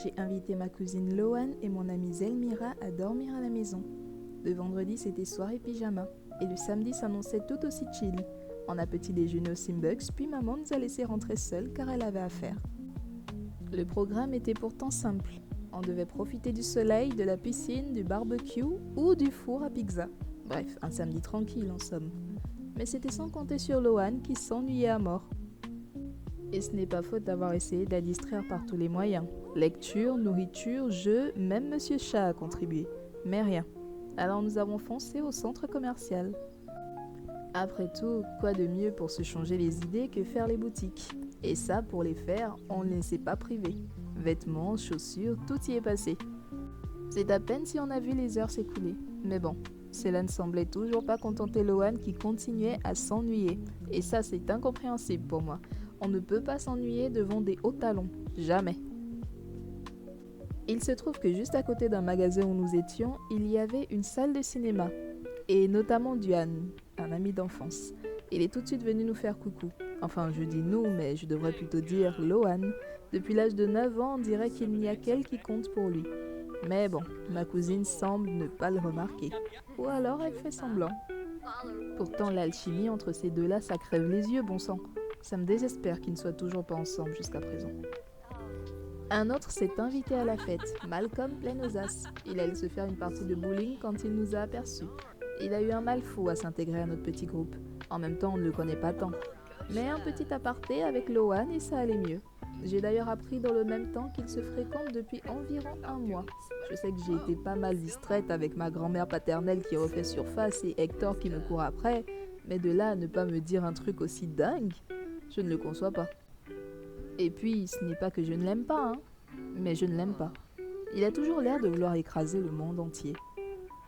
j'ai invité ma cousine Loan et mon amie Zelmira à dormir à la maison. Le vendredi, c'était soirée pyjama, et le samedi s'annonçait tout aussi chill. On a petit déjeuner au Simbucks, puis maman nous a laissé rentrer seuls car elle avait affaire. Le programme était pourtant simple. On devait profiter du soleil, de la piscine, du barbecue ou du four à pizza. Bref, un samedi tranquille en somme. Mais c'était sans compter sur Loan qui s'ennuyait à mort. Et ce n'est pas faute d'avoir essayé de la distraire par tous les moyens. Lecture, nourriture, jeux, même Monsieur Chat a contribué. Mais rien. Alors nous avons foncé au centre commercial. Après tout, quoi de mieux pour se changer les idées que faire les boutiques? Et ça, pour les faire, on ne les s'est pas privés. Vêtements, chaussures, tout y est passé. C'est à peine si on a vu les heures s'écouler. Mais bon, cela ne semblait toujours pas contenter Loan qui continuait à s'ennuyer. Et ça, c'est incompréhensible pour moi. On ne peut pas s'ennuyer devant des hauts talons. Jamais. Il se trouve que juste à côté d'un magasin où nous étions, il y avait une salle de cinéma. Et notamment Duan, un ami d'enfance. Il est tout de suite venu nous faire coucou. Enfin, je dis nous, mais je devrais plutôt dire Loan. Depuis l'âge de 9 ans, on dirait qu'il n'y a qu'elle qui compte pour lui. Mais bon, ma cousine semble ne pas le remarquer. Ou alors elle fait semblant. Pourtant, l'alchimie entre ces deux-là, ça crève les yeux, bon sang. Ça me désespère qu'ils ne soient toujours pas ensemble jusqu'à présent. Un autre s'est invité à la fête, Malcolm plein aux as. Il allait se faire une partie de bowling quand il nous a aperçus. Il a eu un mal fou à s'intégrer à notre petit groupe. En même temps, on ne le connaît pas tant. Mais un petit aparté avec Loan et ça allait mieux. J'ai d'ailleurs appris dans le même temps qu'ils se fréquentent depuis environ un mois. Je sais que j'ai été pas mal distraite avec ma grand-mère paternelle qui refait surface et Hector qui me court après, mais de là à ne pas me dire un truc aussi dingue, je ne le conçois pas. Et puis, ce n'est pas que je ne l'aime pas, mais je ne l'aime pas. Il a toujours l'air de vouloir écraser le monde entier.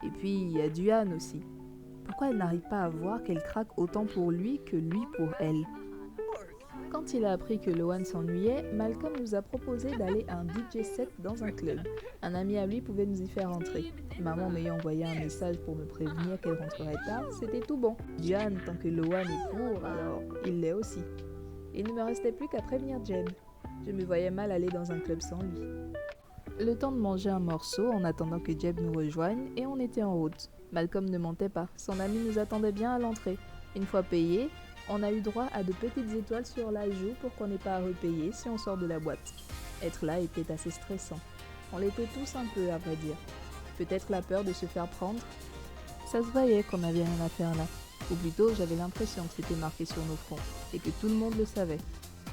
Et puis, il y a Duan aussi. Pourquoi elle n'arrive pas à voir qu'elle craque autant pour lui que lui pour elle? Quand il a appris que Loan s'ennuyait, Malcolm nous a proposé d'aller à un DJ set dans un club. Un ami à lui pouvait nous y faire entrer. Maman m'ayant envoyé un message pour me prévenir qu'elle rentrerait tard, c'était tout bon. Duan, tant que Loan est pour, alors il l'est aussi. Il ne me restait plus qu'à prévenir Jeb. Je me voyais mal aller dans un club sans lui. Le temps de manger un morceau en attendant que Jeb nous rejoigne et on était en route. Malcolm ne mentait pas, son ami nous attendait bien à l'entrée. Une fois payé, on a eu droit à de petites étoiles sur la joue pour qu'on n'ait pas à repayer si on sort de la boîte. Être là était assez stressant. On l'était tous un peu, à vrai dire. Peut-être la peur de se faire prendre. Ça se voyait qu'on n'avait rien à faire là. Ou plutôt, j'avais l'impression que c'était marqué sur nos fronts et que tout le monde le savait.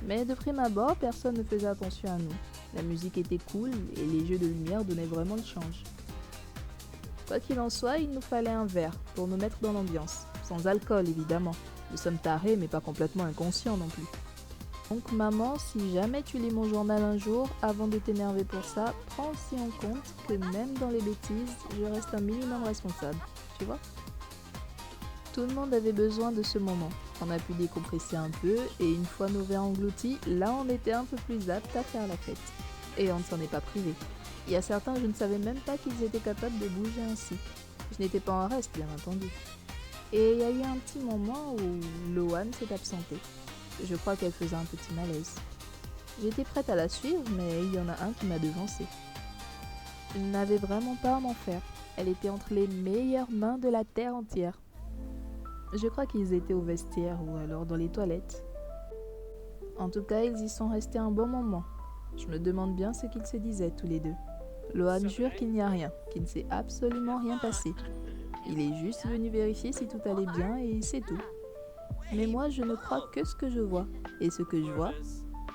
Mais de prime abord, personne ne faisait attention à nous. La musique était cool et les jeux de lumière donnaient vraiment le change. Quoi qu'il en soit, il nous fallait un verre pour nous mettre dans l'ambiance. Sans alcool, évidemment. Nous sommes tarés, mais pas complètement inconscients non plus. Donc maman, si jamais tu lis mon journal un jour, avant de t'énerver pour ça, prends aussi en compte que même dans les bêtises, je reste un minimum responsable. Tu vois ? Tout le monde avait besoin de ce moment. On a pu décompresser un peu et une fois nos verres engloutis, là on était un peu plus apte à faire la fête. Et on ne s'en est pas privé. Il y a certains, je ne savais même pas qu'ils étaient capables de bouger ainsi. Je n'étais pas en reste, bien entendu. Et il y a eu un petit moment où Loan s'est absentée. Je crois qu'elle faisait un petit malaise. J'étais prête à la suivre, mais il y en a un qui m'a devancée. Je n'avais vraiment pas à m'en faire. Elle était entre les meilleures mains de la terre entière. Je crois qu'ils étaient au vestiaire ou alors dans les toilettes. En tout cas, ils y sont restés un bon moment. Je me demande bien ce qu'ils se disaient tous les deux. Loan jure qu'il n'y a rien, qu'il ne s'est absolument rien passé. Il est juste venu vérifier si tout allait bien et c'est tout. Mais moi, je ne crois que ce que je vois. Et ce que je vois,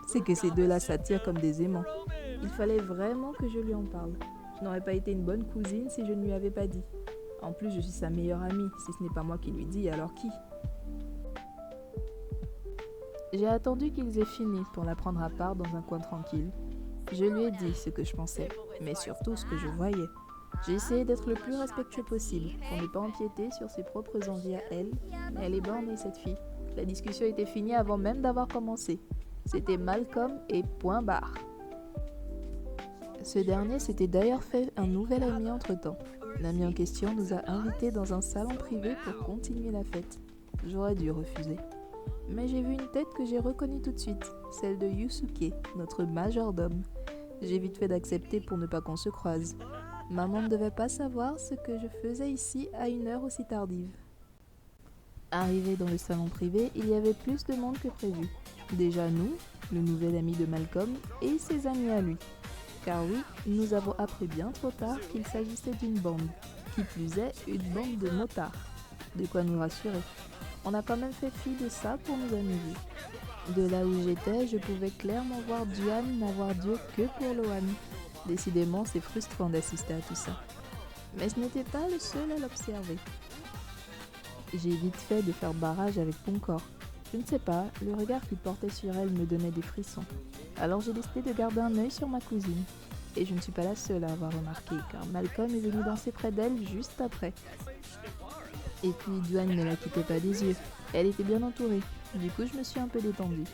c'est que ces deux-là s'attirent comme des aimants. Il fallait vraiment que je lui en parle. Je n'aurais pas été une bonne cousine si je ne lui avais pas dit. En plus, je suis sa meilleure amie. Si ce n'est pas moi qui lui dis, alors qui ? J'ai attendu qu'ils aient fini pour la prendre à part dans un coin tranquille. Je lui ai dit ce que je pensais, mais surtout ce que je voyais. J'ai essayé d'être le plus respectueux possible pour ne pas empiéter sur ses propres envies à elle, mais elle est bornée cette fille. La discussion était finie avant même d'avoir commencé. C'était Malcolm et point barre. Ce dernier s'était d'ailleurs fait un nouvel ami entre-temps. L'ami en question nous a invités dans un salon privé pour continuer la fête. J'aurais dû refuser. Mais j'ai vu une tête que j'ai reconnue tout de suite, celle de Yusuke, notre majordome. J'ai vite fait d'accepter pour ne pas qu'on se croise. Maman ne devait pas savoir ce que je faisais ici à une heure aussi tardive. Arrivé dans le salon privé, il y avait plus de monde que prévu. Déjà nous, le nouvel ami de Malcolm et ses amis à lui. Car oui, nous avons appris bien trop tard qu'il s'agissait d'une bande. Qui plus est, une bande de motards. De quoi nous rassurer. On a quand même fait fi de ça pour nous amuser. De là où j'étais, je pouvais clairement voir Duane n'avoir Dieu que pour Lohan. Décidément, c'est frustrant d'assister à tout ça. Mais ce n'était pas le seul à l'observer. J'ai vite fait de faire barrage avec mon corps. Je ne sais pas, le regard qu'il portait sur elle me donnait des frissons. Alors j'ai décidé de garder un œil sur ma cousine. Et je ne suis pas la seule à avoir remarqué, car Malcolm est venu danser près d'elle juste après. Et puis Duane ne la quittait pas des yeux. Elle était bien entourée. Du coup, je me suis un peu détendue.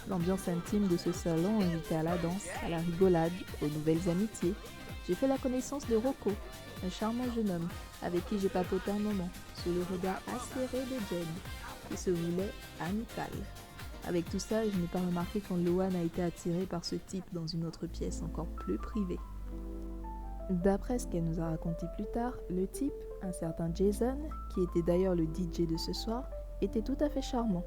L'ambiance intime de ce salon invitait à la danse, à la rigolade, aux nouvelles amitiés. J'ai fait la connaissance de Rocco, un charmant jeune homme, avec qui j'ai papoté un moment, sous le regard acéré de Jed, qui se voulait amical. Avec tout ça, je n'ai pas remarqué quand Lohan a été attiré par ce type dans une autre pièce encore plus privée. D'après ce qu'elle nous a raconté plus tard, le type, un certain Jason, qui était d'ailleurs le DJ de ce soir, était tout à fait charmant.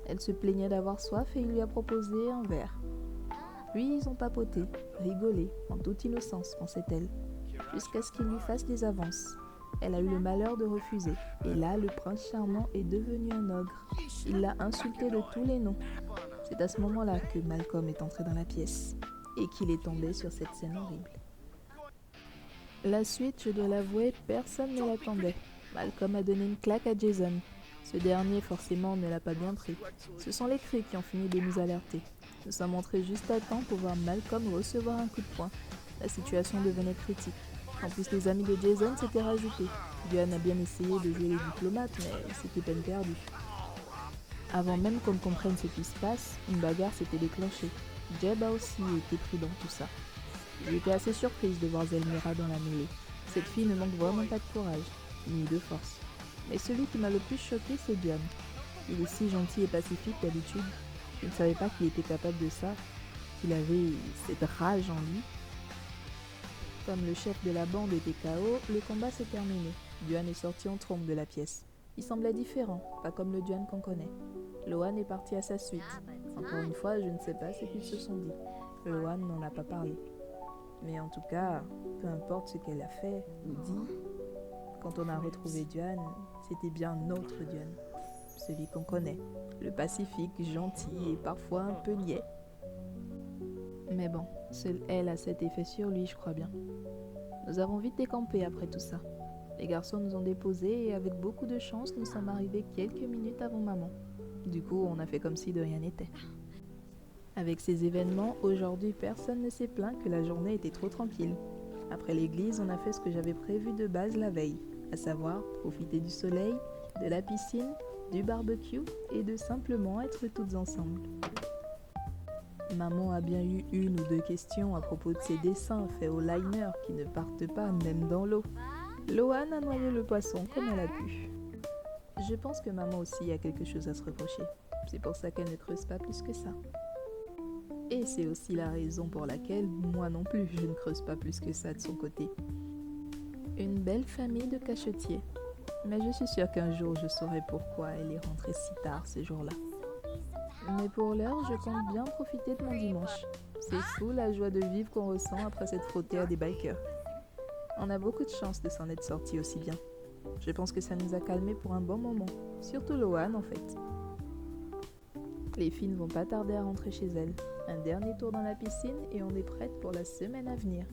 Elle se plaignait d'avoir soif et il lui a proposé un verre. Puis ils ont papoté, rigolé, en toute innocence, pensait-elle, jusqu'à ce qu'il lui fasse des avances. Elle a eu le malheur de refuser, et là, le prince charmant est devenu un ogre. Il l'a insulté de tous les noms. C'est à ce moment-là que Malcolm est entré dans la pièce, et qu'il est tombé sur cette scène horrible. La suite, je dois l'avouer, personne ne l'attendait. Malcolm a donné une claque à Jason. Ce dernier, forcément, ne l'a pas bien pris. Ce sont les cris qui ont fini de nous alerter. Nous sommes entrés juste à temps pour voir Malcolm recevoir un coup de poing. La situation devenait critique. En plus, les amis de Jason s'étaient rajoutés. Duane a bien essayé de jouer les diplomates, mais c'était peine perdue. Avant même qu'on ne comprenne ce qui se passe, une bagarre s'était déclenchée. Jeb a aussi été pris dans tout ça. J'étais assez surprise de voir Zelmira dans la mêlée. Cette fille ne manque vraiment pas de courage, ni de force. Mais celui qui m'a le plus choqué, c'est Duane. Il est si gentil et pacifique d'habitude. Je ne savais pas qu'il était capable de ça, qu'il avait cette rage en lui. Comme le chef de la bande était KO, le combat s'est terminé. Duane est sorti en trombe de la pièce. Il semblait différent, pas comme le Duane qu'on connaît. Lohan est parti à sa suite. Encore une fois, je ne sais pas ce qu'ils se sont dit. Lohan n'en a pas parlé. Mais en tout cas, peu importe ce qu'elle a fait ou dit, quand on a retrouvé Duane, c'était bien notre Duane. Celui qu'on connaît. Le pacifique, gentil et parfois un peu niais. Mais bon, seule elle a cet effet sur lui, je crois bien. Nous avons vite décampé après tout ça. Les garçons nous ont déposés et avec beaucoup de chance, nous sommes arrivés quelques minutes avant maman. Du coup, on a fait comme si de rien n'était. Avec ces événements, aujourd'hui, personne ne s'est plaint que la journée était trop tranquille. Après l'église, on a fait ce que j'avais prévu de base la veille, à savoir profiter du soleil, de la piscine, du barbecue et de simplement être toutes ensemble. Maman a bien eu une ou deux questions à propos de ses dessins faits au liner qui ne partent pas même dans l'eau. Lohan a noyé le poisson comme elle a pu. Je pense que maman aussi a quelque chose à se reprocher. C'est pour ça qu'elle ne creuse pas plus que ça. Et c'est aussi la raison pour laquelle moi non plus je ne creuse pas plus que ça de son côté. Une belle famille de cachetiers. Mais je suis sûre qu'un jour je saurai pourquoi elle est rentrée si tard ce jour-là. Mais pour l'heure, je compte bien profiter de mon dimanche. C'est fou la joie de vivre qu'on ressent après s'être frotté à des bikers. On a beaucoup de chance de s'en être sortis aussi bien. Je pense que ça nous a calmés pour un bon moment. Surtout Lohan en fait. Les filles ne vont pas tarder à rentrer chez elles. Un dernier tour dans la piscine et on est prête pour la semaine à venir.